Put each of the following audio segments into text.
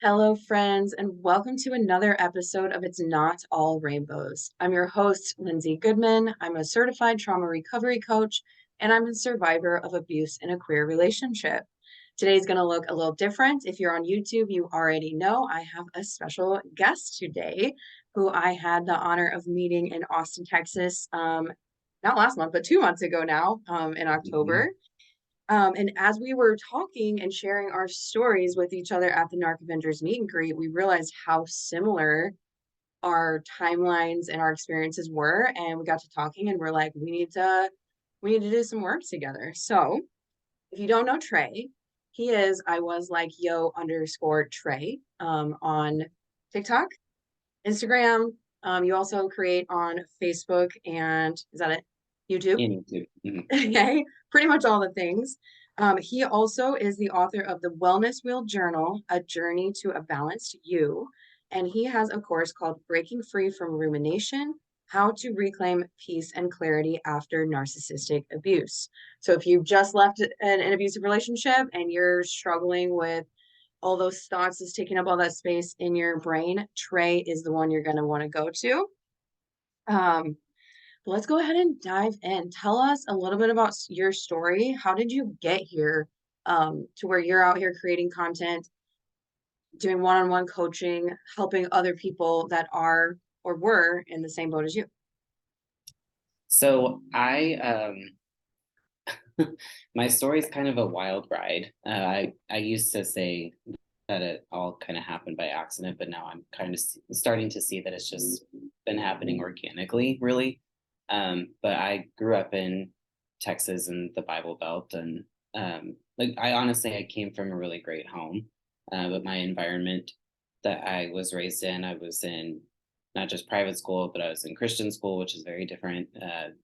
Hello, friends, and welcome to another episode of It's Not All Rainbows. I'm your host, Lindsay Goodman. I'm a certified trauma recovery coach, and I'm a survivor of abuse in a queer relationship. Today's going to look a little different. If you're on YouTube, you already know I have a special guest today who I had the honor of meeting in Austin, Texas, not last month, but 2 months ago now, in Mhm. October. And as we were talking and sharing our stories with each other at the Narc Avengers meet and greet, we realized how similar our timelines and our experiences were. And we got to talking and we're like, we need to do some work together. So if you don't know Trey, he is, I was like yo underscore Trey on TikTok, Instagram. You also create on Facebook and is that it? YouTube? You too. Mhm. Okay, pretty much all the things. He also is the author of the Wellness Wheel Journal, A Journey to a Balanced You. And he has a course called Breaking Free from Rumination, How to Reclaim Peace and Clarity After Narcissistic Abuse. So if you've just left an abusive relationship and you're struggling with all those thoughts is taking up all that space in your brain, Trey is the one you're going to want to go to. Um, Let's go ahead and dive in. Tell us a little bit about your story. How did you get here to where you're out here creating content, doing one-on-one coaching, helping other people that are or were in the same boat as you? So my story is kind of a wild ride. I used to say that it all kind of happened by accident, but now I'm kind of starting to see that it's just been happening organically, really. But I grew up in Texas and the Bible Belt, and like I honestly I came from a really great home, but my environment that I was raised in, I was in not just private school, but I was in Christian school, which is very different.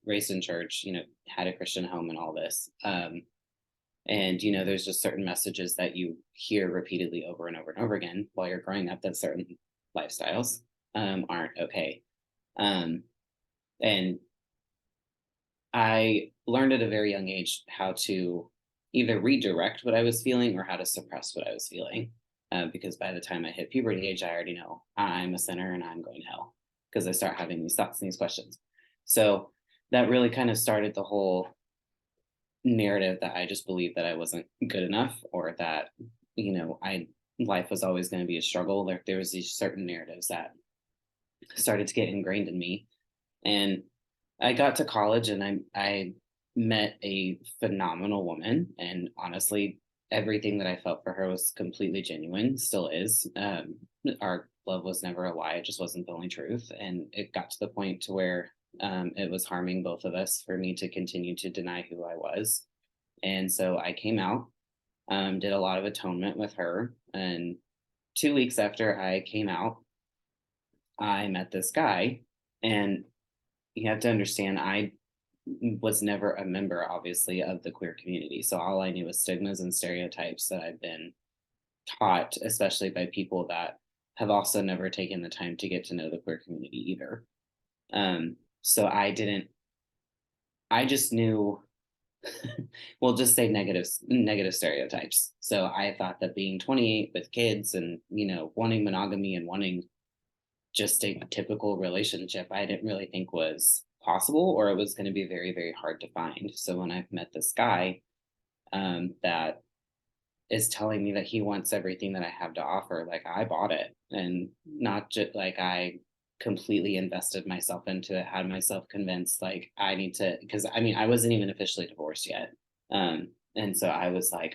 Raised in church, had a Christian home and all this. And there's just certain messages that you hear repeatedly over and over and over again while you're growing up that certain lifestyles aren't okay. Um, and I learned at a very young age how to either redirect what I was feeling or how to suppress what I was feeling. Because by the time I hit puberty age, I already know I'm a sinner and I'm going to hell because I start having these thoughts and these questions. So that really kind of started the whole narrative that I just believed that I wasn't good enough or that, I life was always going to be a struggle. There was these certain narratives that started to get ingrained in me. And I got to college and I met a phenomenal woman. And honestly, everything that I felt for her was completely genuine, still is. Our love was never a lie, it just wasn't the only truth. And it got to the point to where it was harming both of us for me to continue to deny who I was. And so I came out, did a lot of atonement with her. And 2 weeks after I came out, I met this guy. And you have to understand, I was never a member, obviously, of the queer community. So all I knew was stigmas and stereotypes that I've been taught, especially by people that have also never taken the time to get to know the queer community either. So I just knew, we'll just say negative stereotypes. So I thought that being 28 with kids and, wanting monogamy and wanting just a typical relationship, I didn't really think was possible or it was going to be very, very hard to find. So when I've met this guy that is telling me that he wants everything that I have to offer, like I bought it and not just like I completely invested myself into it, had myself convinced like I need to, because I mean, I wasn't even officially divorced yet. And so I was like,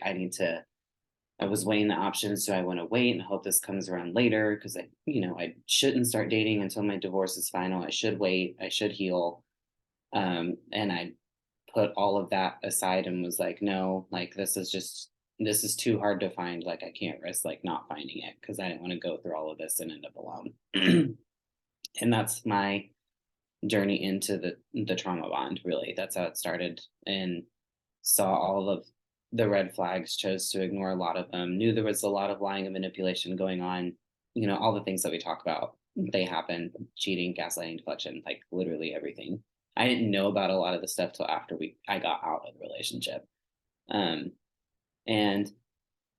I was weighing the options. Do I want to wait and hope this comes around later? Because I shouldn't start dating until my divorce is final. I should wait. I should heal. And I put all of that aside and was like, no, like this is too hard to find. Like I can't risk like not finding it because I didn't want to go through all of this and end up alone. And that's my journey into the trauma bond. Really, that's how it started. And saw all of the red flags, chose to ignore a lot of them, knew there was a lot of lying and manipulation going on. All the things that we talk about, they happen: cheating, gaslighting, deflection, like literally everything. I didn't know about a lot of the stuff till after I got out of the relationship. And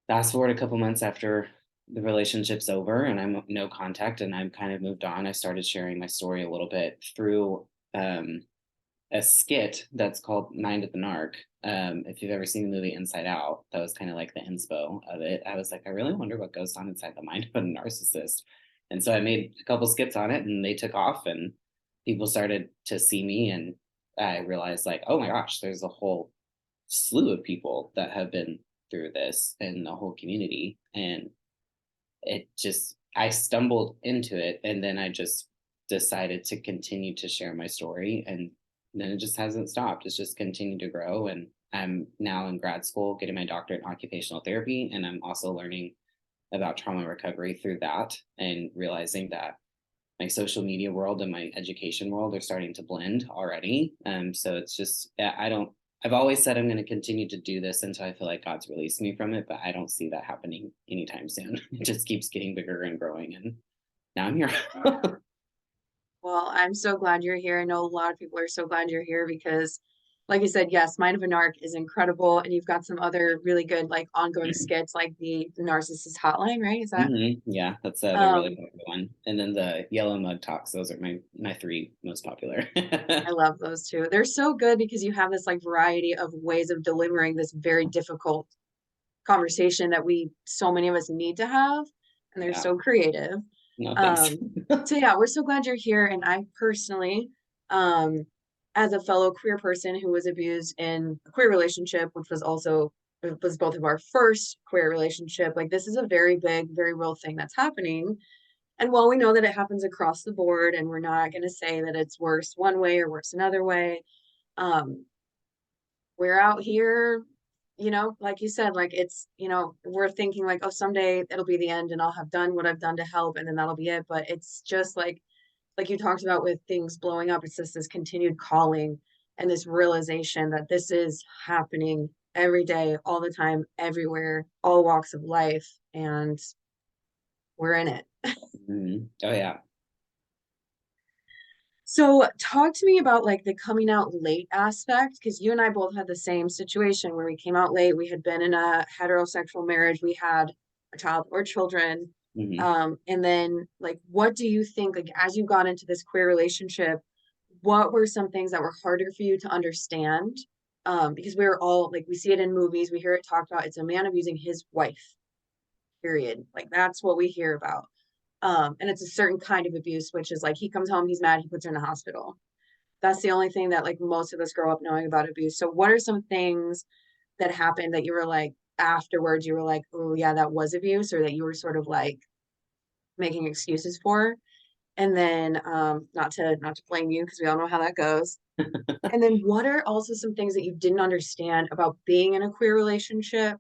fast forward a couple months after the relationship's over and I'm no contact and I'm kind of moved on, I started sharing my story a little bit through a skit that's called Mind of the Narc. If you've ever seen the movie Inside Out, that was kind of like the inspo of it. I was like, I really wonder what goes on inside the mind of a narcissist. And so I made a couple skits on it and they took off and people started to see me. And I realized, like, oh my gosh, there's a whole slew of people that have been through this in the whole community. And it just, I stumbled into it and then I just decided to continue to share my story. And then it just hasn't stopped. It's just continued to grow. And I'm now in grad school getting my doctorate in occupational therapy. And I'm also learning about trauma recovery through that and realizing that my social media world and my education world are starting to blend already. So it's just, I don't, I've always said I'm going to continue to do this until I feel like God's released me from it, but I don't see that happening anytime soon. It just keeps getting bigger and growing. And now I'm here. Well, I'm so glad you're here. I know a lot of people are so glad you're here because, like you said, yes, Mind of a Narc is incredible, and you've got some other really good like ongoing skits, like the Narcissist Hotline, right? Is that Yeah, that's the really um popular one. And then the Yellow Mug Talks, those are my three most popular. I love those two. They're so good because you have this like variety of ways of delivering this very difficult conversation that we so many of us need to have, and they're Yeah, so creative. no thanks. Um, so yeah, we're so glad you're here. And I personally, um, as a fellow queer person who was abused in a queer relationship, which was also it was both of our first queer relationship, like this is a very big, very real thing that's happening. And while we know that it happens across the board, and we're not going to say that it's worse one way or worse another way, um, we're out here, like you said, like it's, we're thinking like, oh, someday it'll be the end and I'll have done what I've done to help and then that'll be it. But it's just like you talked about with things blowing up, it's just this continued calling and this realization that this is happening every day, all the time, everywhere, all walks of life, and we're in it. Oh yeah. So talk to me about like the coming out late aspect, because you and I both had the same situation where we came out late. We had been in a heterosexual marriage, we had a child or children. hmm And then like what do you think, like as you got into this queer relationship, what were some things that were harder for you to understand? Because we were all like we see it in movies, we hear it talked about, it's a man abusing his wife, period. Like that's what we hear about. And it's a certain kind of abuse, which is like he comes home, he's mad, he puts her in the hospital. That's the only thing that like most of us grow up knowing about abuse. So what are some things that happened that you were like afterwards you were like, oh yeah, that was abuse, or that you were sort of like making excuses for? And then not to blame you because we all know how that goes. And then what are also some things that you didn't understand about being in a queer relationship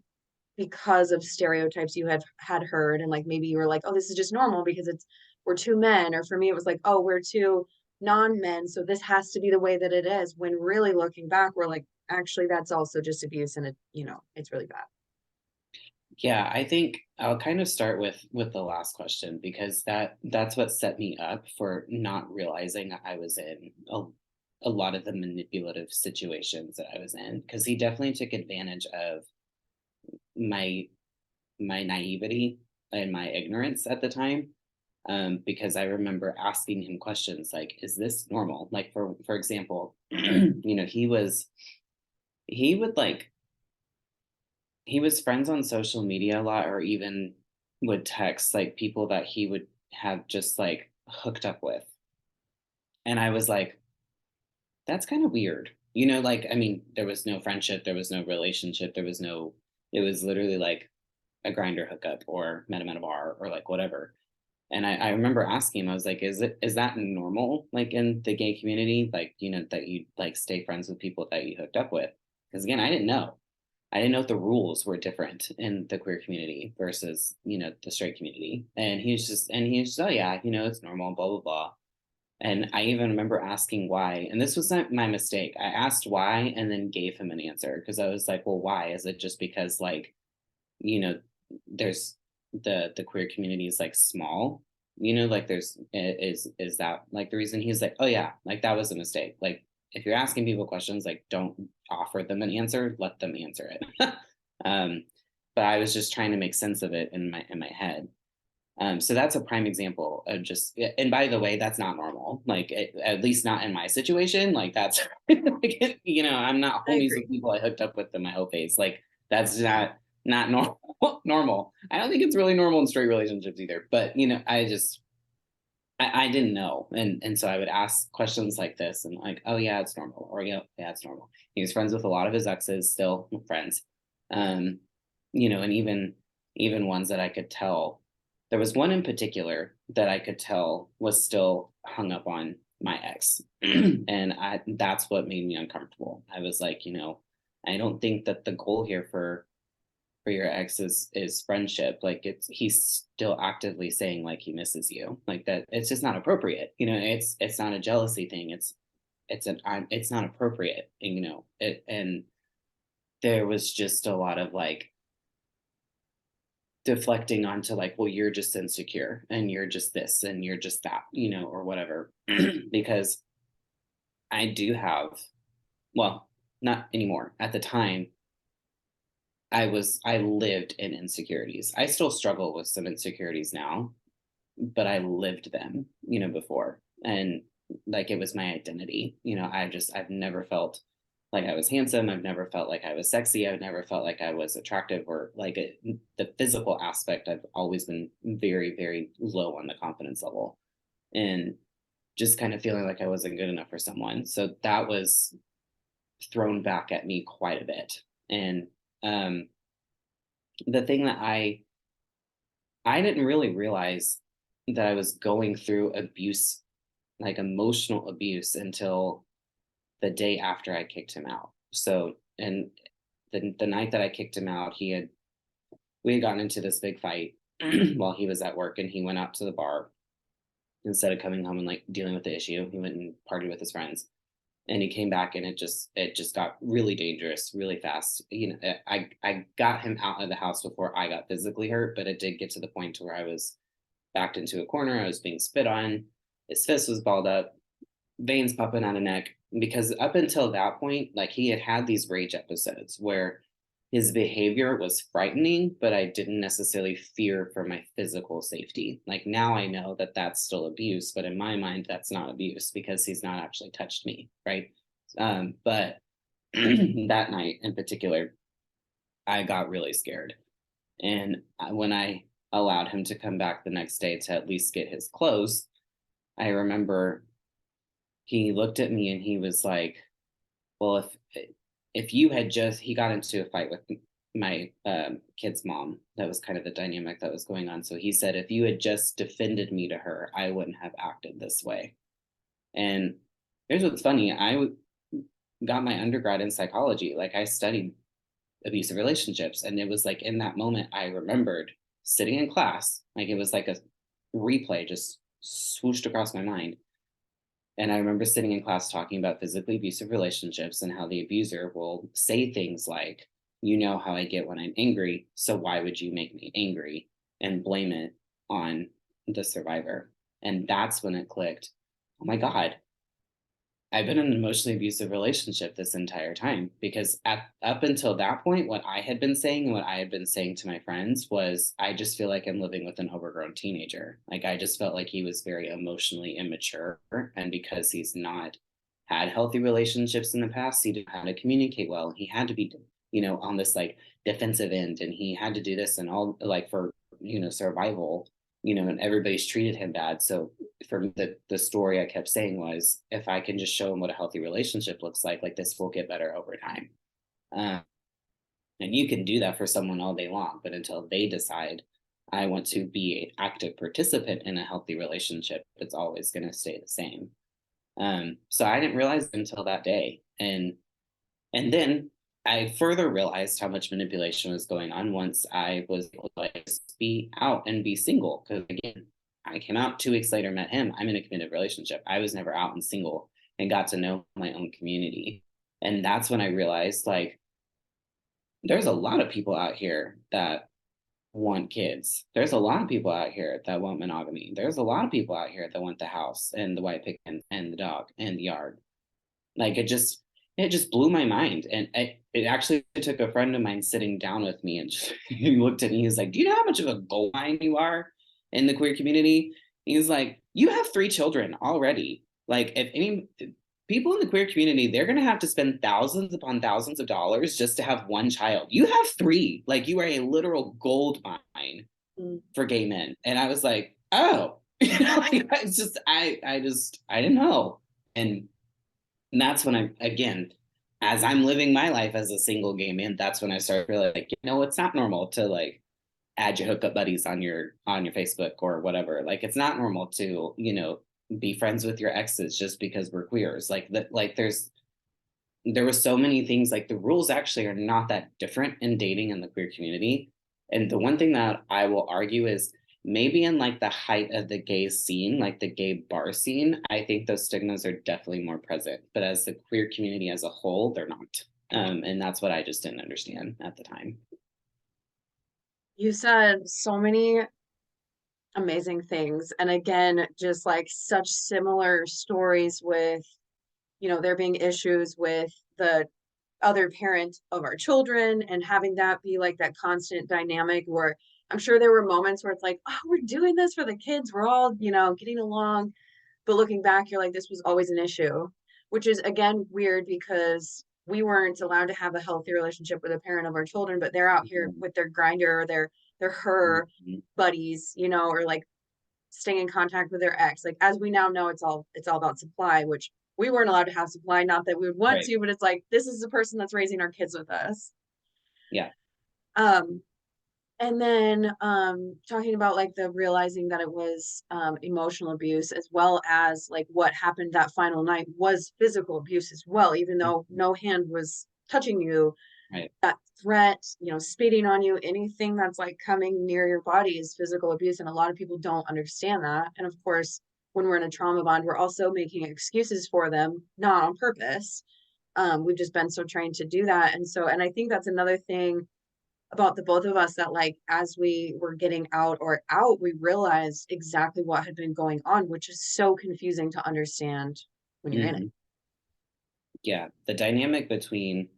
because of stereotypes you had heard, and like maybe you were like, oh, this is just normal because it's we're two men, or for me it was like, oh, we're two non-men, so this has to be the way that it is, when really looking back we're like, actually that's also just abuse, and it's really bad. Yeah, I think I'll kind of start with the last question because that's what set me up for not realizing I was in a lot of the manipulative situations that I was in because he definitely took advantage of my my naivety and my ignorance at the time. Because I remember asking him questions like, "Is this normal?" Like for example, he would like he was friends on social media a lot, or even would text like people that he would have just like hooked up with, and I was like, that's kind of weird. Like, I mean, there was no friendship, there was no relationship, there was no, it was literally like a grinder hookup or met him at a bar or like whatever. And I remember asking him, I was like, is that normal, like in the gay community? Like, that you like stay friends with people that you hooked up with? Because again, I didn't know. I didn't know if the rules were different in the queer community versus, the straight community. And he was just, oh yeah, it's normal, blah, blah, blah. And I even remember asking why, and this was not my mistake. I asked why and then gave him an answer because I was like, well, why? Is it just because like, you know, there's the queer community is like small, like is that like the reason? He's like, oh yeah, like that was a mistake. Like if you're asking people questions, like don't offer them an answer, let them answer it. um, but I was just trying to make sense of it in my head. So that's a prime example of just, and by the way, that's not normal. Like, at least not in my situation. Like, that's, like, I'm not I homies with agree. people I hooked up with in my whole face. Like, that's not normal. Normal. I don't think it's really normal in straight relationships either. But I didn't know, and so I would ask questions like this, and like, oh yeah, it's normal, or yeah, it's normal. He was friends with a lot of his exes, still friends, um, and even ones that I could tell. There was one in particular that I could tell was still hung up on my ex, and that's what made me uncomfortable. I was like, I don't think that the goal here for your ex is friendship. Like, he's still actively saying like he misses you, like that. It's just not appropriate. It's not a jealousy thing. It's not appropriate. And and there was just a lot of like deflecting onto like, well, you're just insecure and you're just this and you're just that, or whatever. Because I do have, well, not anymore. At the time, I lived in insecurities. I still struggle with some insecurities now, but I lived them, before. And like, it was my identity. I've never felt like I was handsome. I've never felt like I was sexy. I've never felt like I was attractive, or like the physical aspect. I've always been very, very low on the confidence level, and just kind of feeling like I wasn't good enough for someone. So that was thrown back at me quite a bit. And um, the thing that I didn't really realize that I was going through abuse, like emotional abuse, until the day after I kicked him out. So, and the night that I kicked him out, we had gotten into this big fight while he was at work, and he went out to the bar instead of coming home and like dealing with the issue. He went and partied with his friends, and he came back, and it just got really dangerous really fast. I got him out of the house before I got physically hurt, but it did get to the point where I was backed into a corner. I was being spit on. His fist was balled up, veins popping out of neck. Because up until that point, like, he had had these rage episodes where his behavior was frightening, but I didn't necessarily fear for my physical safety. Like, now I know that that's still abuse, but in my mind, that's not abuse because he's not actually touched me, right? But that night in particular, I got really scared. And when I allowed him to come back the next day to at least get his clothes, I remember he looked at me and he was like, well, if you had just, he got into a fight with my kid's mom. That was kind of the dynamic that was going on. So he said, if you had just defended me to her, I wouldn't have acted this way. And here's what's funny. Got my undergrad in psychology. Like, I studied abusive relationships, and it was like in that moment I remembered sitting in class, like it was like a replay just swooshed across my mind. And I remember sitting in class talking about physically abusive relationships and how the abuser will say things like, you know how I get when I'm angry, so why would you make me angry? And blame it on the survivor. And that's when it clicked. Oh my God, I've been in an emotionally abusive relationship this entire time. Because up until that point, what I had been saying and what I had been saying to my friends was, I just feel like I'm living with an overgrown teenager. Like, I just felt like he was very emotionally immature. And because he's not had healthy relationships in the past, he didn't know how to communicate well. He had to be, on this like defensive end, and he had to do this and all, like, for, survival, and everybody's treated him bad. So for me, the story I kept saying was, if I can just show him what a healthy relationship looks like this will get better over time. Um, and you can do that for someone all day long, but until they decide, I want to be an active participant in a healthy relationship, it's always going to stay the same. So I didn't realize until that day. And then I further realized how much manipulation was going on once I was able to like be out and be single. Because again, I came out 2 weeks later, met him. I'm in a committed relationship. I was never out and single and got to know my own community. And that's when I realized, like, there's a lot of people out here that want kids. There's a lot of people out here that want monogamy. There's a lot of people out here that want the house and the white picket and the dog and the yard. Like, it just blew my mind. And it actually took a friend of mine sitting down with me, and he looked at me, he was like, do you know how much of a gold mine you are? in the queer community. He's like, you have 3 children already. Like, if any people in the queer community, they're going to have to spend thousands upon thousands of dollars just to have one child. You have 3. Like, you are a literal gold mine for gay men. And I was like, oh, like, I didn't know. And that's when again, as I'm living my life as a single gay man, that's when I started really like, it's not normal to like add your hookup buddies on your Facebook or whatever. Like, it's not normal to, be friends with your exes just because we're queers. Like that, like there were so many things, like the rules actually are not that different in dating in the queer community. And the one thing that I will argue is maybe in like the height of the gay scene, like the gay bar scene, I think those stigmas are definitely more present. But as the queer community as a whole, they're not. And that's what I just didn't understand at the time. You said so many amazing things. And again, just like such similar stories with, there being issues with the other parent of our children and having that be like that constant dynamic where I'm sure there were moments where it's like, oh, we're doing this for the kids. We're all, getting along. But looking back, you're like, this was always an issue, which is again weird because we weren't allowed to have a healthy relationship with a parent of our children, but they're out here with their grinder or their her Mhm. buddies, or like staying in contact with their ex. Like as we now know, it's all about supply, which we weren't allowed to have supply. Not that we would want Right. to, but it's like this is the person that's raising our kids with us. Yeah. Um, and then talking about like the realizing that it was emotional abuse as well as like what happened that final night was physical abuse as well, even though Mhm. no hand was touching you. Right. That threat, speeding on you, anything that's like coming near your body is physical abuse. And a lot of people don't understand that. And of course, when we're in a trauma bond, we're also making excuses for them, not on purpose. We've just been so trained to do that. And I think that's another thing about the both of us that like as we were getting out, we realized exactly what had been going on, which is so confusing to understand when you're in it. Mhm. Yeah. The dynamic between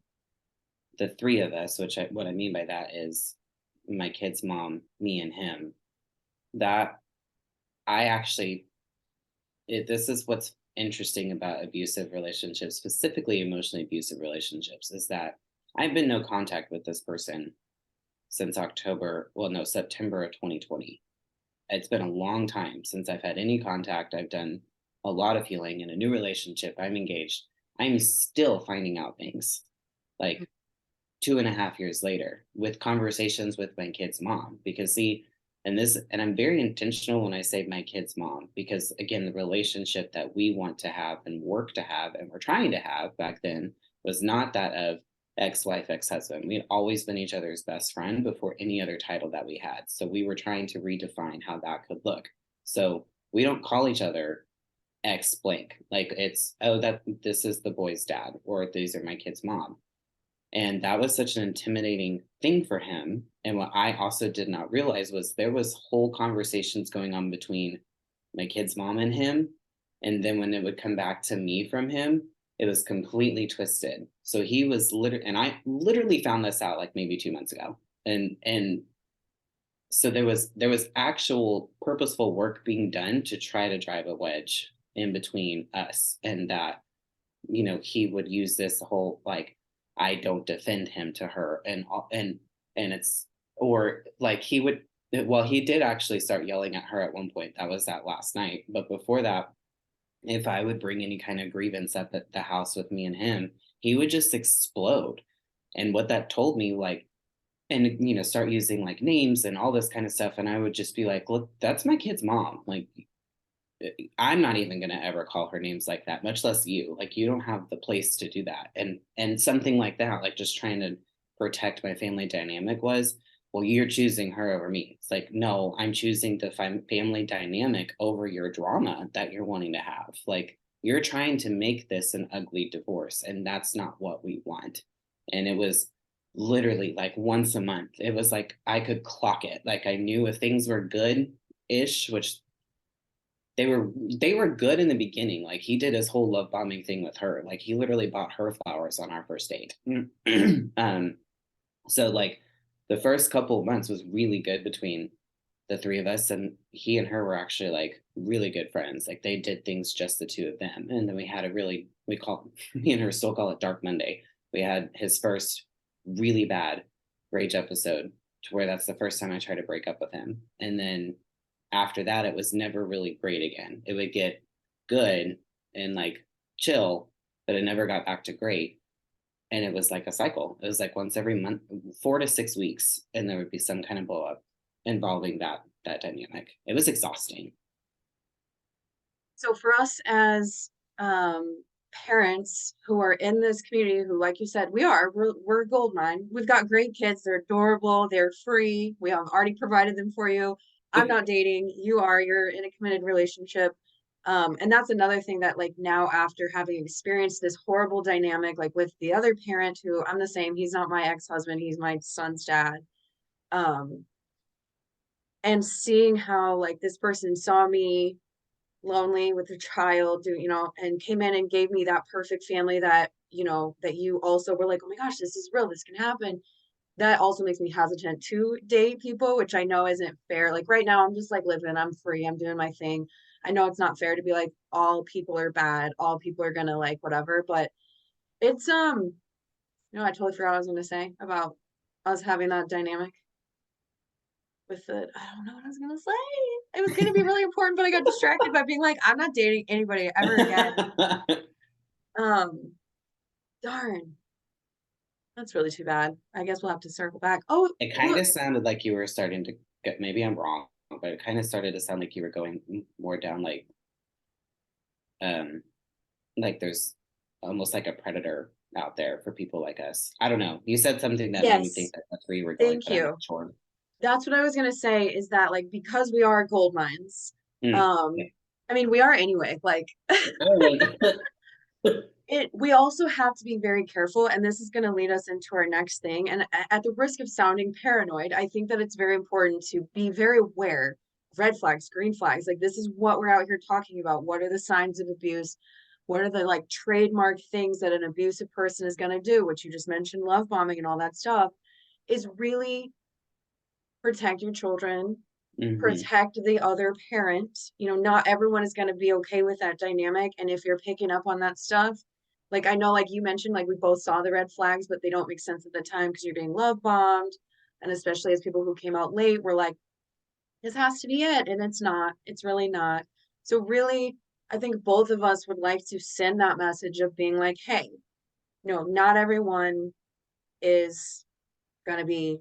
the 3 of us, what I mean by that is my kid's mom, me, and him, that I actually, this is what's interesting about abusive relationships, specifically emotionally abusive relationships, is that I've been no contact with this person since October, well, no, September of 2020. It's been a long time since I've had any contact. I've done a lot of healing in a new relationship. I'm engaged. I'm still finding out things like 2.5 years later with conversations with my kid's mom. Because, see, and I'm very intentional when I say my kid's mom, because again, the relationship that we want to have and work to have and we're trying to have back then was not that of ex-wife, ex-husband. We had always been each other's best friend before any other title that we had. So we were trying to redefine how that could look. So we don't call each other ex blank. Like, it's, oh, that this is the boy's dad, or these are my kid's mom. And that was such an intimidating thing for him. And what I also did not realize was there was whole conversations going on between my kid's mom and him. And then when it would come back to me from him, it was completely twisted. So he was literally, and I literally found this out like maybe 2 months ago. And so there was actual purposeful work being done to try to drive a wedge in between us, and that, he would use this whole like, I don't defend him to her, and it's, or like he would, well, he did actually start yelling at her at one point. That was that last night. But before that, if I would bring any kind of grievance up at the house with me and him, he would just explode. And what that told me, like, and start using like names and all this kind of stuff. And I would just be like, look, that's my kid's mom. Like, I'm not even going to ever call her names like that, much less you. Like, you don't have the place to do that. And something like that, like just trying to protect my family dynamic was, well, you're choosing her over me. It's like, no, I'm choosing the family dynamic over your drama that you're wanting to have. Like, you're trying to make this an ugly divorce, and that's not what we want. And it was literally like once a month. It was like I could clock it. Like, I knew if things were good ish, which they were good in the beginning. Like, he did his whole love bombing thing with her. Like, he literally bought her flowers on our first date. So like the first couple of months was really good between the three of us, and he and her were actually like really good friends. Like they did things just the two of them. And then we had a really, we call me and her still call it Dark Monday. We had his first really bad rage episode to where that's the first time I tried to break up with him. And then after that, it was never really great again. It would get good and like chill, but it never got back to great. And it was like a cycle. It was like once every month, 4 to 6 weeks, and there would be some kind of blow up involving that dynamic. It was exhausting. So for us as parents who are in this community, who, like you said, we're a gold mine. We've got great kids. They're adorable. They're free. We have already provided them for you. I'm not dating. You are. You're in a committed relationship. And that's another thing that, like, now after having experienced this horrible dynamic, like with the other parent, who I'm the same, he's not my ex-husband, he's my son's dad. Um, and seeing how like this person saw me lonely with a child, and came in and gave me that perfect family that, that you also were like, oh my gosh, this is real, this can happen. That also makes me hesitant to date people, which I know isn't fair. Like right now, I'm just like living, I'm free, I'm doing my thing. I know it's not fair to be like, all people are bad, all people are gonna like whatever, but it's, I totally forgot what I was gonna say about us having that dynamic with it. I don't know what I was gonna say. It was gonna be really important, but I got distracted by being like, I'm not dating anybody ever again. Um, darn. That's really too bad. I guess we'll have to circle back. Oh, It kind look. of sounded like you were starting to get, maybe I'm wrong, but it kind of started to sound like you were going more down um like there's almost like a predator out there for people like us. I don't know. You said something that made me think Yes, that that's where you were going, thank but I'm not you. sure. That's what I was gonna say, is that like because we are gold mines, Mm. um, I mean we are anyway, like Oh, like, we also have to be very careful, and this is going to lead us into our next thing. And at the risk of sounding paranoid, I think that it's very important to be very aware of red flags, green flags. Like this is what we're out here talking about. What are the signs of abuse? What are the like trademark things that an abusive person is going to do, which you just mentioned, love bombing and all that stuff, is really protect your children, hmm. protect the other parent. Not everyone is going to be okay with that dynamic. And if you're picking up on that stuff, like I know, like you mentioned, like we both saw the red flags, but they don't make sense at the time because you're being love bombed. And especially as people who came out late, we're like, this has to be it. And it's not, it's really not. So, really, I think both of us would like to send that message of being like, hey, not everyone is going to be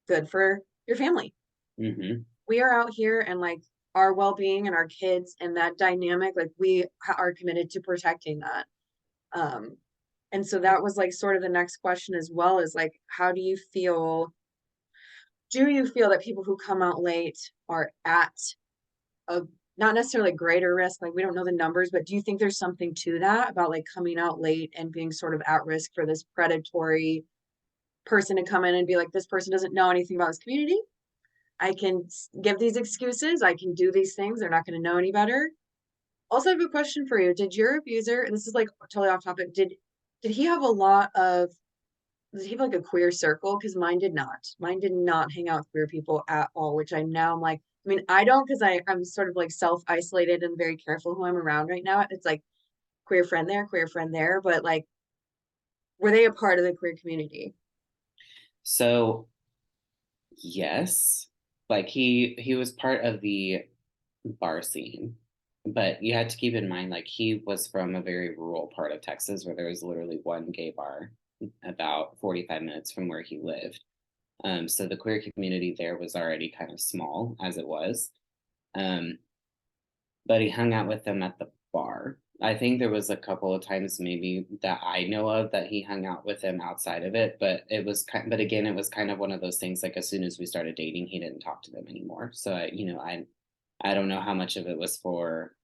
good for your family. Hmm. We are out here, and like our well-being and our kids and that dynamic, like we are committed to protecting that. Um and so that was like sort of the next question as well, is like, how do you feel that people who come out late are at a, not necessarily greater risk, like we don't know the numbers, but do you think there's something to that about like coming out late and being sort of at risk for this predatory person to come in and be like, this person doesn't know anything about this community, I can give these excuses, I can do these things, they're not going to know any better. Also, I have a question for you. Did your abuser, and this is like totally off topic, did he have a lot of, did he have like a queer circle? Because mine did not. Mine did not hang out with queer people at all, which I'm like, I mean, I don't, because I'm sort of like self-isolated and very careful who I'm around right now. It's like queer friend there, but like, were they a part of the queer community? So yes, like he was part of the bar scene, but you had to keep in mind like he was from a very rural part of Texas where there was literally one gay bar about 45 minutes from where he lived. So the queer community there was already kind of small as it was. Um, but he hung out with them at the bar. I think there was a couple of times maybe that I know of that he hung out with them outside of it, but it was kind, but again, it was kind of one of those things like as soon as we started dating, he didn't talk to them anymore. So I don't know how much of it was for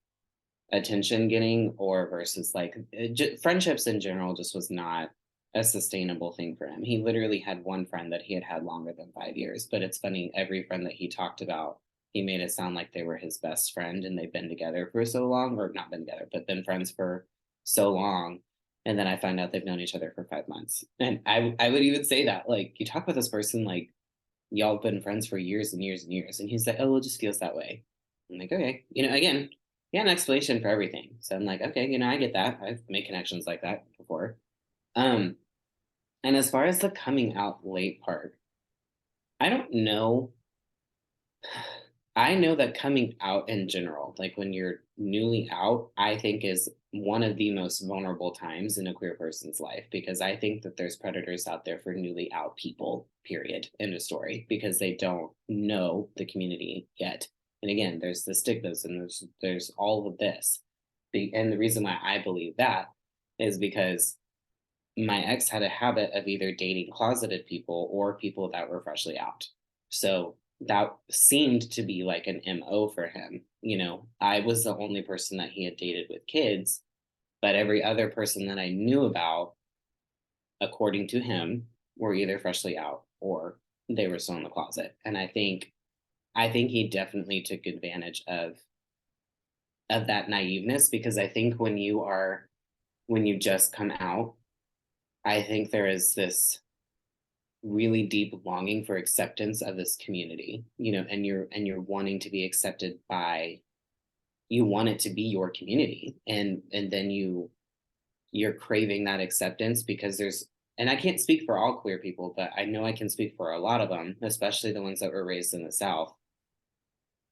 attention getting or versus like friendships in general just was not a sustainable thing for him. He literally had one friend that he had had longer than 5 years, but it's funny, every friend that he talked about, he made it sound like they were his best friend and they've been together for so long, or not been together, but been friends for so long. And then I find out they've known each other for 5 months. And I would even say that, like, you talk with this person like y'all have been friends for years and years and years. And he's like, oh, it just feels that way. I'm like, okay, again, he had an explanation for everything. So I'm like, okay, I get that. I've made connections like that before. Um, and as far as the coming out late part, I don't know. I know that coming out in general, like when you're newly out, I think is one of the most vulnerable times in a queer person's life, because I think that there's predators out there for newly out people, period, in a story, because they don't know the community yet. And again, there's the stigmas and there's all of this. And the reason why I believe that is because my ex had a habit of either dating closeted people or people that were freshly out. So that seemed to be like an MO for him. I was the only person that he had dated with kids, but every other person that I knew about, according to him, were either freshly out or they were still in the closet. And I think he definitely took advantage of that naiveness, because I think when you just come out, I think there is this really deep longing for acceptance of this community, and you're wanting to be accepted by, you want it to be your community, and then you're craving that acceptance, because and I can't speak for all queer people, but I know I can speak for a lot of them, especially the ones that were raised in the South.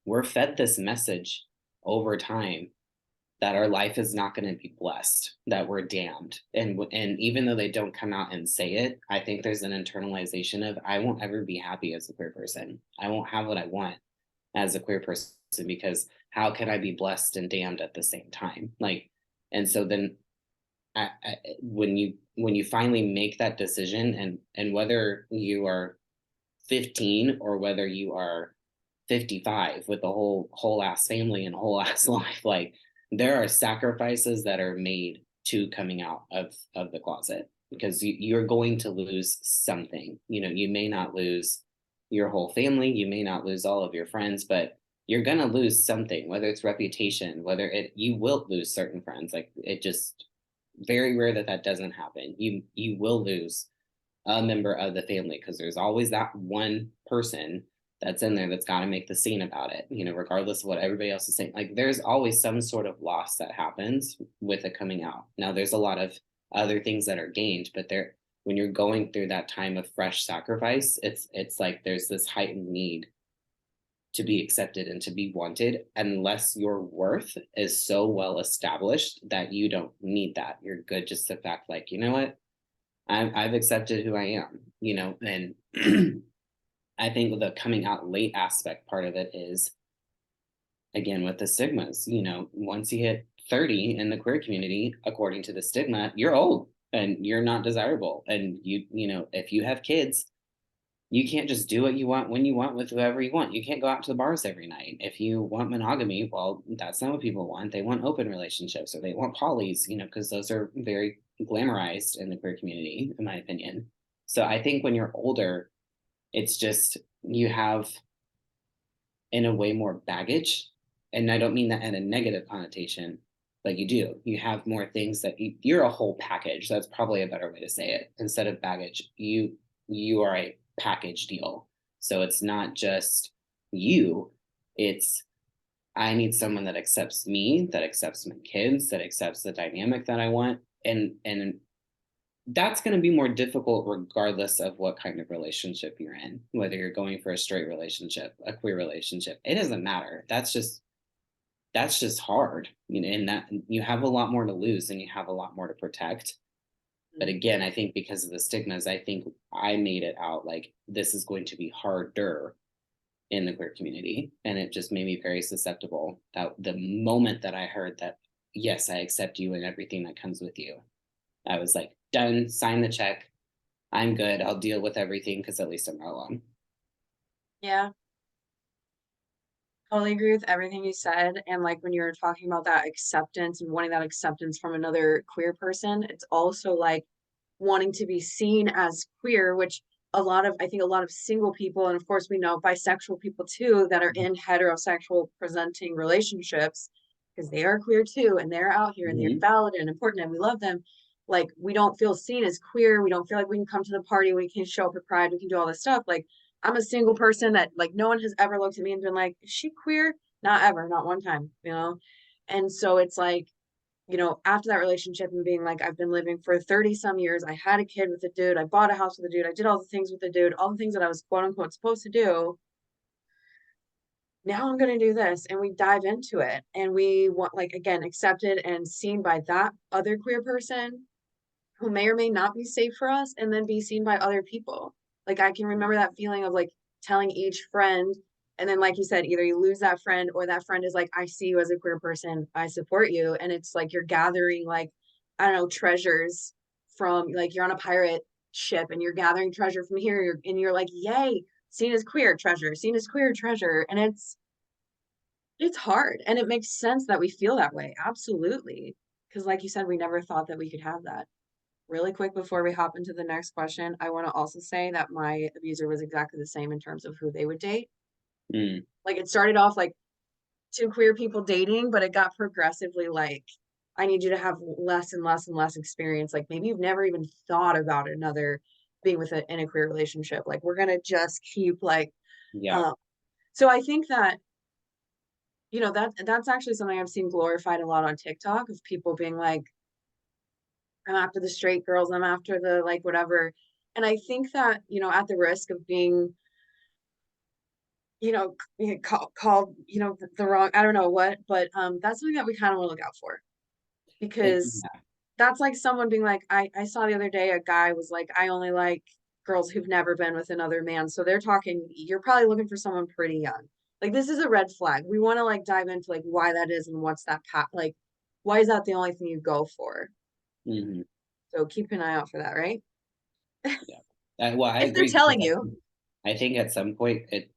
We're fed this message over time that our life is not going to be blessed, that we're damned. And even though they don't come out and say it, I think there's an internalization of, I won't ever be happy as a queer person. I won't have what I want as a queer person, because how can I be blessed and damned at the same time? Like, and so then when you finally make that decision, and whether you are 15 or whether you are 55 with a whole ass family and whole ass life, like, there are sacrifices that are made to coming out of the closet, because you're going to lose something. You may not lose your whole family, you may not lose all of your friends, but you're going to lose something, whether it's reputation, you will lose certain friends. Like, it just very rare that doesn't happen. You will lose a member of the family, because there's always that one person that's in there that's got to make the scene about it, regardless of what everybody else is saying. Like, there's always some sort of loss that happens with a coming out. Now, there's a lot of other things that are gained, but when you're going through that time of fresh sacrifice, it's like there's this heightened need to be accepted and to be wanted, unless your worth is so well established that you don't need that. You're good just the fact, like, you know what, I've accepted who I am, and I think the coming out late aspect part of it is, again, with the stigmas, once you hit 30 in the queer community, according to the stigma, you're old and you're not desirable. And if you have kids, you can't just do what you want when you want with whoever you want. You can't go out to the bars every night. If you want monogamy, well, that's not what people want. They want open relationships, or they want polys, because those are very glamorized in the queer community, in my opinion. So I think when you're older, it's just, you have, in a way, more baggage. And I don't mean that in a negative connotation, but you have more things that you're a whole package. That's probably a better way to say it. Instead of baggage, you are a package deal. So it's not just you, it's, I need someone that accepts me, that accepts my kids, that accepts the dynamic that I want. And that's going to be more difficult regardless of what kind of relationship you're in, whether you're going for a straight relationship, a queer relationship. It doesn't matter. That's just hard, and that you have a lot more to lose and you have a lot more to protect. But again, I think because of the stigmas, I think I made it out like this is going to be harder in the queer community, and it just made me very susceptible. That the moment that I heard that, yes, I accept you and everything that comes with you, I was like, done, sign the check, I'm good, I'll deal with everything, because at least I'm not alone. Yeah, totally agree with everything you said. And like when you're talking about that acceptance and wanting that acceptance from another queer person, it's also like wanting to be seen as queer, which I think a lot of single people, and of course we know bisexual people too, that are in heterosexual presenting relationships, because they are queer too, and they're out here and they're Mm-hmm. valid and important and we love them. Like, we don't feel seen as queer. We don't feel like we can come to the party, we can show up at Pride, we can do all this stuff. Like, I'm a single person that like no one has ever looked at me and been like, is she queer? Not ever, not one time, you know? And so it's like, you know, after that relationship and being like, I've been living for 30 some years, I had a kid with a dude, I bought a house with a dude, I did all the things with the dude, all the things that I was quote unquote supposed to do. Now I'm going to do this. And we dive into it and we want, like, again, accepted and seen by that other queer person who may or may not be safe for us and then be seen by other people. Like I can remember that feeling of like telling each friend, and then like you said, either you lose that friend or that friend is like, I see you as a queer person, I support you. And it's like you're gathering like, I don't know, treasures from like you're on a pirate ship and you're gathering treasure from here and you're like, yay, seen as queer treasure, seen as queer treasure. And it's hard and it makes sense that we feel that way. Absolutely. Because like you said, we never thought that we could have that. Really quick before we hop into the next question, I want to also say that my abuser was exactly the same in terms of who they would date. Mm, Like it started off like two queer people dating, but it got progressively like, I need you to have less and less and less experience. Like maybe you've never even thought about another being with in a queer relationship. Like we're gonna just keep like, yeah. um. So I think that that's actually something I've seen glorified a lot on TikTok of people being like, I'm after the straight girls, I'm after the like whatever. And I think that, at the risk of being, called, the wrong, I don't know what, but that's something that we kind of want to look out for because Yeah. that's like someone being like, I saw the other day a guy was like, I only like girls who've never been with another man. So they're talking, you're probably looking for someone pretty young. Like this is a red flag. We want to like dive into like why that is and what's that path like why is that the only thing you go for? Hmm. So keep an eye out for that, right? Yeah. Well, I If they're agree because telling you. I think at some point it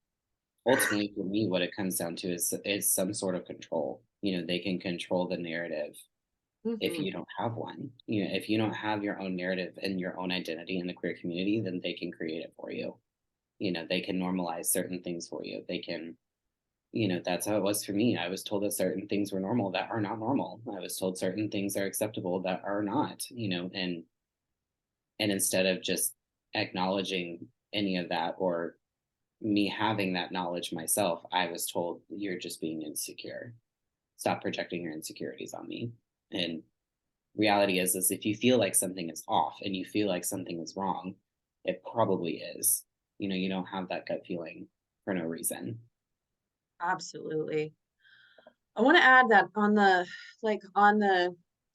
ultimately for me what it comes down to is some sort of control. They can control the narrative if Mhm. you don't have one. If you don't have your own narrative and your own identity in the queer community, then they can create it for you. They can normalize certain things for you. They can, that's how it was for me. I was told that certain things were normal that are not normal. I was told certain things are acceptable that are not, and instead of just acknowledging any of that or me having that knowledge myself, I was told you're just being insecure. Stop projecting your insecurities on me. And reality is if you feel like something is off and you feel like something is wrong, it probably is. You don't have that gut feeling for no reason. Absolutely. I want to add that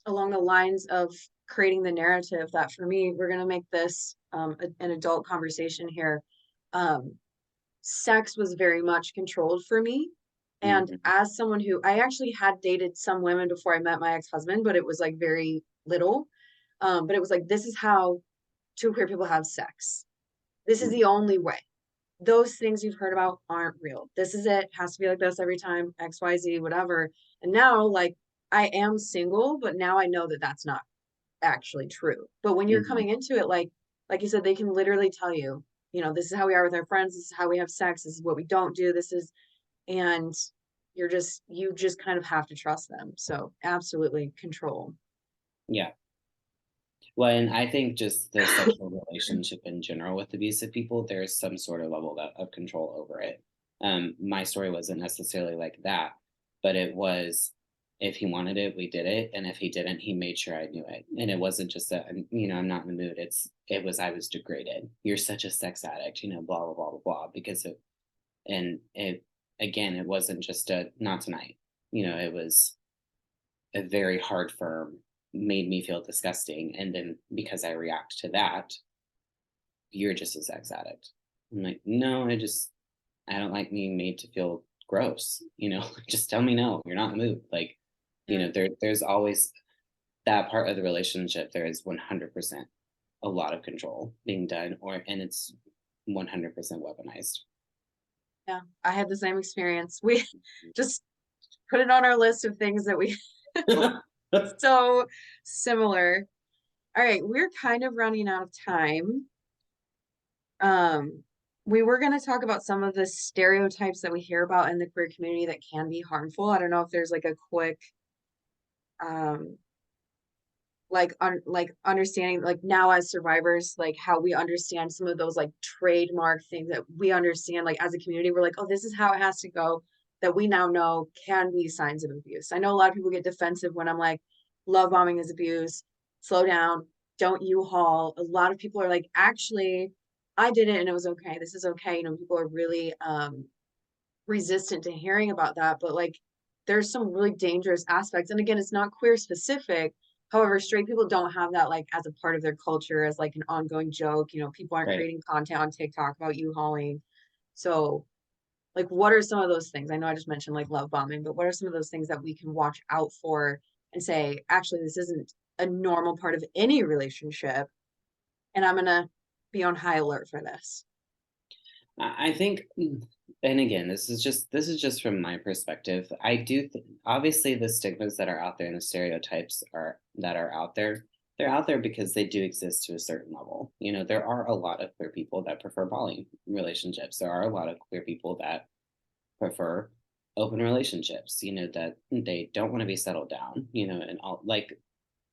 along the lines of creating the narrative that for me, we're going to make this an adult conversation here. Um, Sex was very much controlled for me. And Hmm. as someone who I actually had dated some women before I met my ex-husband, but it was like very little. But it was like, this is how two queer people have sex. This is the only way. Those things you've heard about aren't real. This is it. Has to be like this every time, XYZ, whatever. And now, like, I am single, but now I know that that's not actually true. But when you're Hmm. coming into it, like you said, they can literally tell you, this is how we are with our friends. This is how we have sex. This is what we don't do. And you just kind of have to trust them. So absolutely control. Yeah. Well, and I think just the sexual relationship in general with abusive people, there's some sort of level of control over it. My story wasn't necessarily like that, but it was if he wanted it, we did it, and if he didn't, he made sure I knew it. And it wasn't just that I'm not in the mood. It was I was degraded. You're such a sex addict, blah blah blah blah blah. Because it again, it wasn't just a not tonight. It was a very hard firm made me feel disgusting. And then because I react to that, you're just a sex addict. I'm like, no, I don't like being made to feel gross. Just tell me no, you're not in the mood. Like, Yeah, there's always that part of the relationship. There is 100% a lot of control being done, and it's 100% weaponized. yeah. I had the same experience. We just put it on our list of things that we so similar. All right, we're kind of running out of time. Um, we were going to talk about some of the stereotypes that we hear about in the queer community that can be harmful. I don't know if there's like a quick um like understanding like now as survivors, like how we understand some of those like trademark things that we understand like as a community, we're like, oh, this is how it has to go, that we now know can be signs of abuse. I know a lot of people get defensive when I'm like, love bombing is abuse, slow down, don't U-Haul. A lot of people are like, actually, I did it and it was okay. This is okay. You know, people are really resistant to hearing about that, but like there's some really dangerous aspects. And again, it's not queer specific. However, straight people don't have that like as a part of their culture, as like an ongoing joke. You know, people aren't Right. creating content on TikTok about you hauling. So, like, what are some of those things? I know I just mentioned like love bombing, but what are some of those things that we can watch out for and say, actually, this isn't a normal part of any relationship, and I'm gonna be on high alert for this. I think, and again, this is just from my perspective. I do obviously the stigmas that are out there and the stereotypes are that are out there. They're out there because they do exist to a certain level. You know, there are a lot of queer people that prefer poly relationships. There are a lot of queer people that prefer open relationships. You know, that they don't want to be settled down. You know, and all like,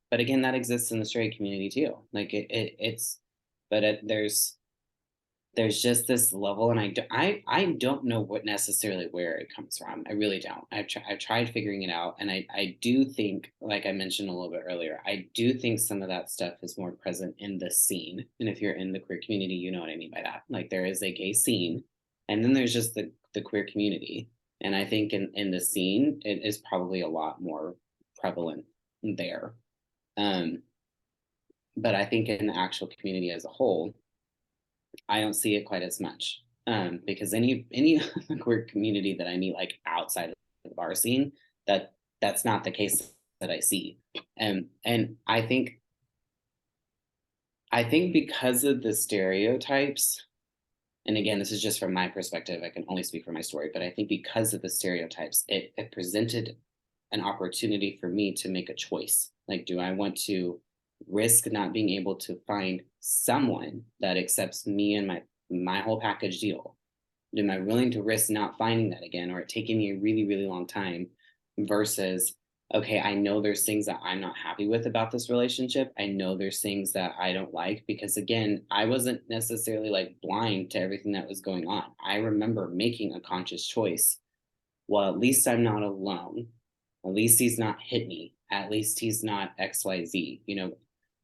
but again, that exists in the straight community too. Like it's, but there's just this level, and I don't know what necessarily where it comes from. I really don't. I've tried figuring it out, and I do think, like I mentioned a little bit earlier, I do think some of that stuff is more present in the scene. And if you're in the queer community, you know what I mean by that. Like there is a gay scene, and then there's just the queer community. And I think in the scene, it is probably a lot more prevalent there. Um, but I think in the actual community as a whole, I don't see it quite as much. Because any queer community that I meet like outside of the bar scene, that's not the case that I see. And I think because of the stereotypes, and again, this is just from my perspective, I can only speak for my story, but I think because of the stereotypes, it presented an opportunity for me to make a choice. Like, do I want to risk not being able to find someone that accepts me and my whole package deal? Am I willing to risk not finding that again, or it taking me a really, really long time versus, okay, I know there's things that I'm not happy with about this relationship. I know there's things that I don't like because, again, I wasn't necessarily like blind to everything that was going on. I remember making a conscious choice. Well, at least I'm not alone. At least he's not hit me. At least he's not XYZ. You know,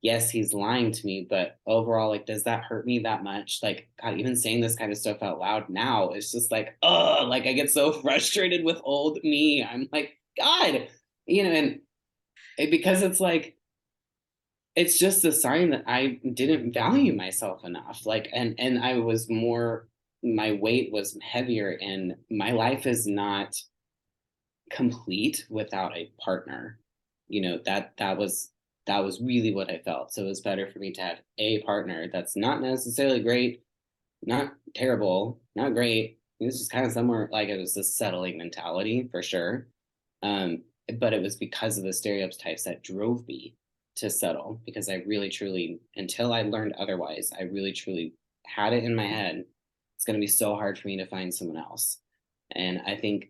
yes, he's lying to me, but overall, like, does that hurt me that much? Like, God, even saying this kind of stuff out loud now is just like, oh, like I get so frustrated with old me. I'm like, God, you know, and because it's like, it's just a sign that I didn't value myself enough. Like, and I was more, my weight was heavier, and my life is not complete without a partner. You know, that was really what I felt. So it was better for me to have a partner that's not necessarily great, not terrible, not great. It's just kind of somewhere, like it was a settling mentality for sure. Um, but it was because of the stereotypes that drove me to settle, because I really truly, until I learned otherwise, I really truly had it in my head. It's going to be so hard for me to find someone else. And I think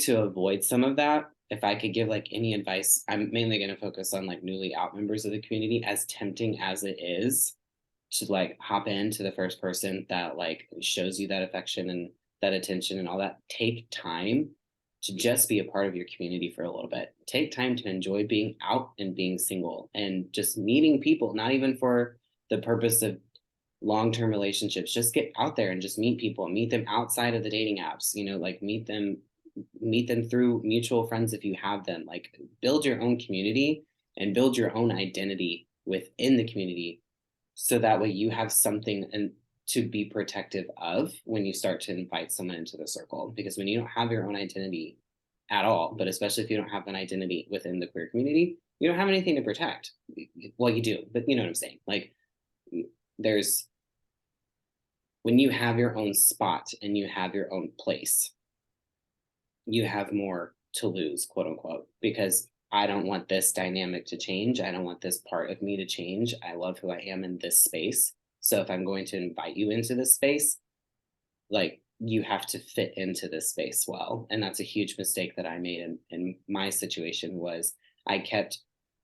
to avoid some of that, if I could give like any advice, I'm mainly going to focus on like newly out members of the community, as tempting as it is to like hop into the first person that like shows you that affection and that attention and all that. Take time to just be a part of your community for a little bit. Take time to enjoy being out and being single and just meeting people, not even for the purpose of long-term relationships. Just get out there and just meet people, meet them outside of the dating apps, you know, like meet them through mutual friends if you have them. Like build your own community and build your own identity within the community, so that way you have something and to be protective of when you start to invite someone into the circle. Because when you don't have your own identity at all, but especially if you don't have an identity within the queer community, you don't have anything to protect. Well, you do, but you know what I'm saying. Like there's, when you have your own spot and you have your own place, you have more to lose, quote unquote, because I don't want this dynamic to change. I don't want this part of me to change. I love who I am in this space. So if I'm going to invite you into this space, like you have to fit into this space well. And that's a huge mistake that I made in my situation. Was I kept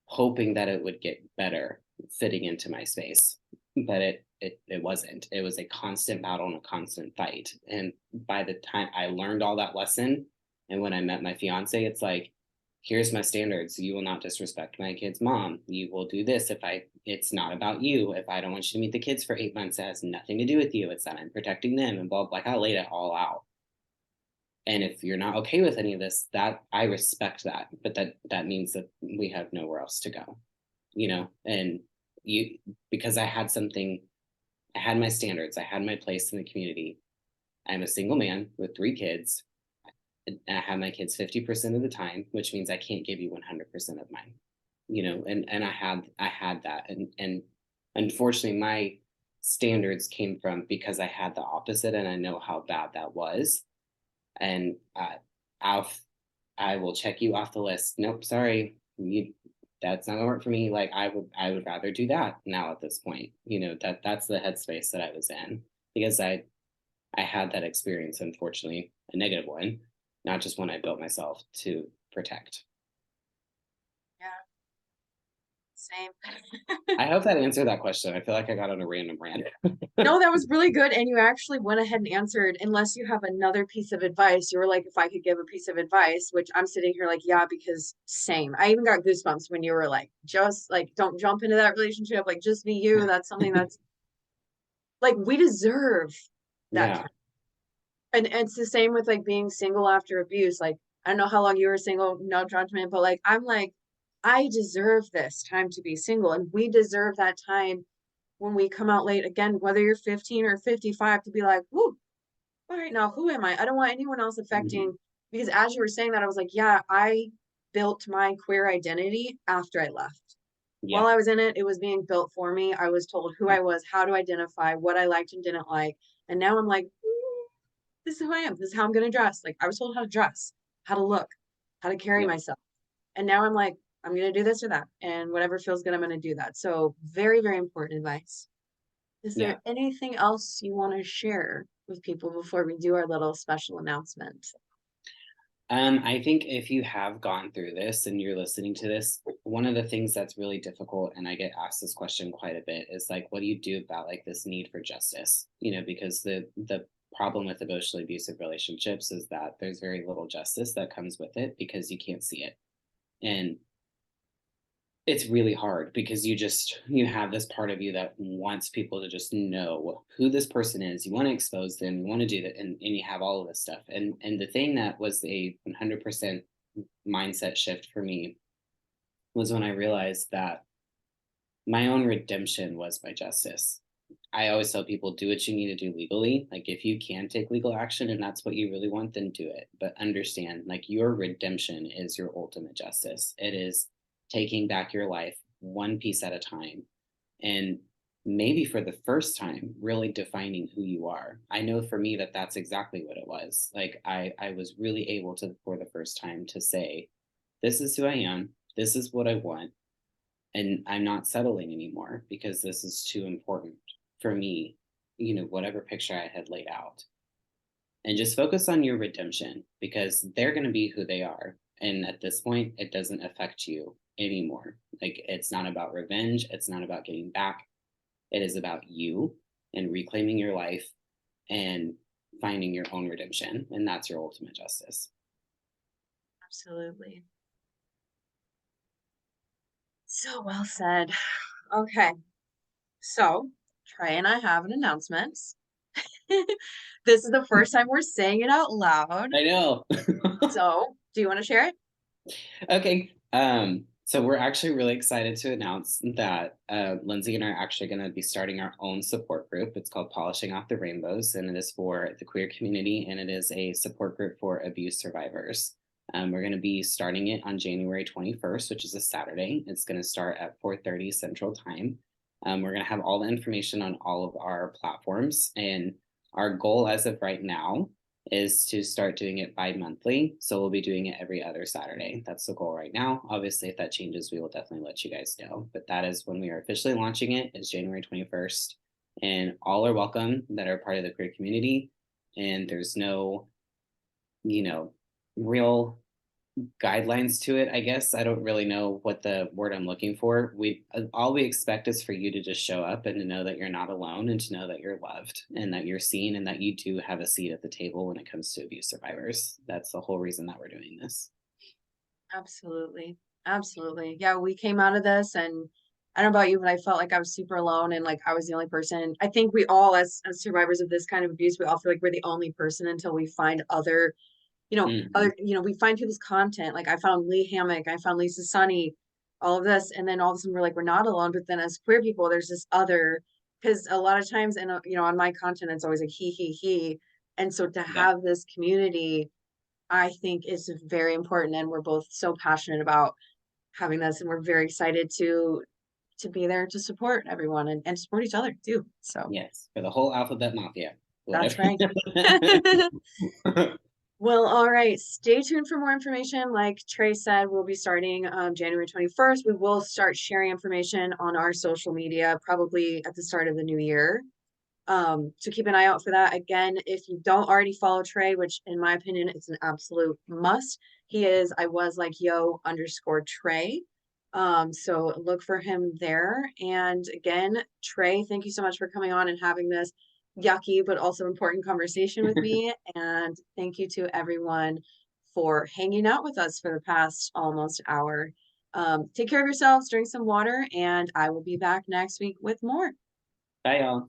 hoping that it would get better fitting into my space. But it wasn't. It was a constant battle and a constant fight. And by the time I learned all that lesson, and when I met my fiance, it's like, here's my standards. You will not disrespect my kid's mom. You will do this if it's not about you. If I don't want you to meet the kids for 8 months, it has nothing to do with you. It's that I'm protecting them and blah, blah. Like I laid it all out. And if you're not okay with any of this, that I respect that, but that means that we have nowhere else to go, and you because I had my standards, I had my place in the community. I'm a single man with 3 kids, and I have my kids 50% of the time, which means I can't give you 100% of mine, and I had that, and unfortunately my standards came from because I had the opposite, and I know how bad that was. And I'll I will check you off the list. Nope, sorry, that's not gonna work for me. Like I would rather do that now at this point. That's the headspace that I was in because I had that experience, unfortunately, a negative one, not just one I built myself to protect. Yeah, same. I hope that answered that question. I feel like I got on a random rant. No, that was really good. And you actually went ahead and answered, unless you have another piece of advice. You were like, if I could give a piece of advice, which I'm sitting here like, yeah, because same. I even got goosebumps when you were like, just like, don't jump into that relationship. Like, just be you. That's something that's like, we deserve that Yeah, time. And it's the same with like being single after abuse. Like, I don't know how long you were single, no judgment, but like, I'm like, I deserve this time to be single. And we deserve that time when we come out late again, whether you're 15 or 55, to be like, whoo, all right, now who am I? I don't want anyone else mhm, affecting, because as you were saying that, I was like, yeah, I built my queer identity after I left. While yeah, I was in it, it was being built for me. I was told who yeah, I was, how to identify, what I liked and didn't like. And now I'm like, this is who I am. This is how I'm going to dress. Like, I was told how to dress, how to look, how to carry yeah, myself. And now I'm like, I'm going to do this or that. And whatever feels good, I'm going to do that. So, very, very important advice. Is yeah. there anything else you want to share with people before we do our little special announcement? I think if you have gone through this and you're listening to this, one of the things that's really difficult, and I get asked this question quite a bit, is like, what do you do about like this need for justice? Because the problem with emotionally abusive relationships is that there's very little justice that comes with it because you can't see it. And it's really hard because you have this part of you that wants people to just know who this person is. You want to expose them, you want to do that, and you have all of this stuff. And the thing that was a 100% mindset shift for me was when I realized that my own redemption was my justice. I always tell people, do what you need to do legally. Like if you can take legal action and that's what you really want, then do it. But understand, like your redemption is your ultimate justice. It is taking back your life one piece at a time. And maybe for the first time, really defining who you are. I know for me that that's exactly what it was. Like I was really able to, for the first time, to say, this is who I am. This is what I want, and I'm not settling anymore because this is too important for me, whatever picture I had laid out. And just focus on your redemption because they're going to be who they are. And at this point, it doesn't affect you anymore. Like it's not about revenge, it's not about getting back. It is about you and reclaiming your life and finding your own redemption. And that's your ultimate justice. Absolutely. So well said. Okay. So, Trey and I have an announcement. This is the first time we're saying it out loud. I know. So, do you want to share it? Okay. So we're actually really excited to announce that Lindsay and I are actually going to be starting our own support group. It's called Polishing Off the Rainbows, and it is for the queer community, and it is a support group for abuse survivors. We're going to be starting it on January 21st, which is a Saturday. It's going to start at 4:30 Central Time. We're going to have all the information on all of our platforms, and our goal as of right now is to start doing it bi-monthly. So we'll be doing it every other Saturday. That's the goal right now. Obviously, if that changes, we will definitely let you guys know. But that is when we are officially launching it, is January 21st. And all are welcome that are part of the queer community. And there's no, you know, real guidelines to it, I guess. I don't really know what the word I'm looking for. All we expect is for you to just show up and to know that you're not alone and to know that you're loved and that you're seen and that you do have a seat at the table when it comes to abuse survivors. That's the whole reason that we're doing this. Absolutely. Absolutely. Yeah, we came out of this and I don't know about you, but I felt like I was super alone and like I was the only person. I think we all as survivors of this kind of abuse, we all feel like we're the only person until we find other, Hmm. we find people's content. Like I found Lee Hammock, I found Lisa Sunny, all of this, and then all of a sudden we're like, we're not alone. But then as queer people, there's this other, because a lot of times, and on my content, it's always like he, and so to Yeah. have this community, I think is very important, and we're both so passionate about having this, and we're very excited to be there to support everyone and support each other too. So Yes. For the whole alphabet mafia. that's Whatever. right. Well, all right. Stay tuned for more information. Like Trey said, we'll be starting January 21st. We will start sharing information on our social media probably at the start of the new year. So keep an eye out for that. Again, if you don't already follow Trey, which in my opinion it's an absolute must, he is I was like yo underscore Trey. So look for him there. And again, Trey, thank you so much for coming on and having this yucky but also important conversation with me. And thank you to everyone for hanging out with us for the past almost hour. Take care of yourselves, drink some water, and I will be back next week with more. Bye, y'all.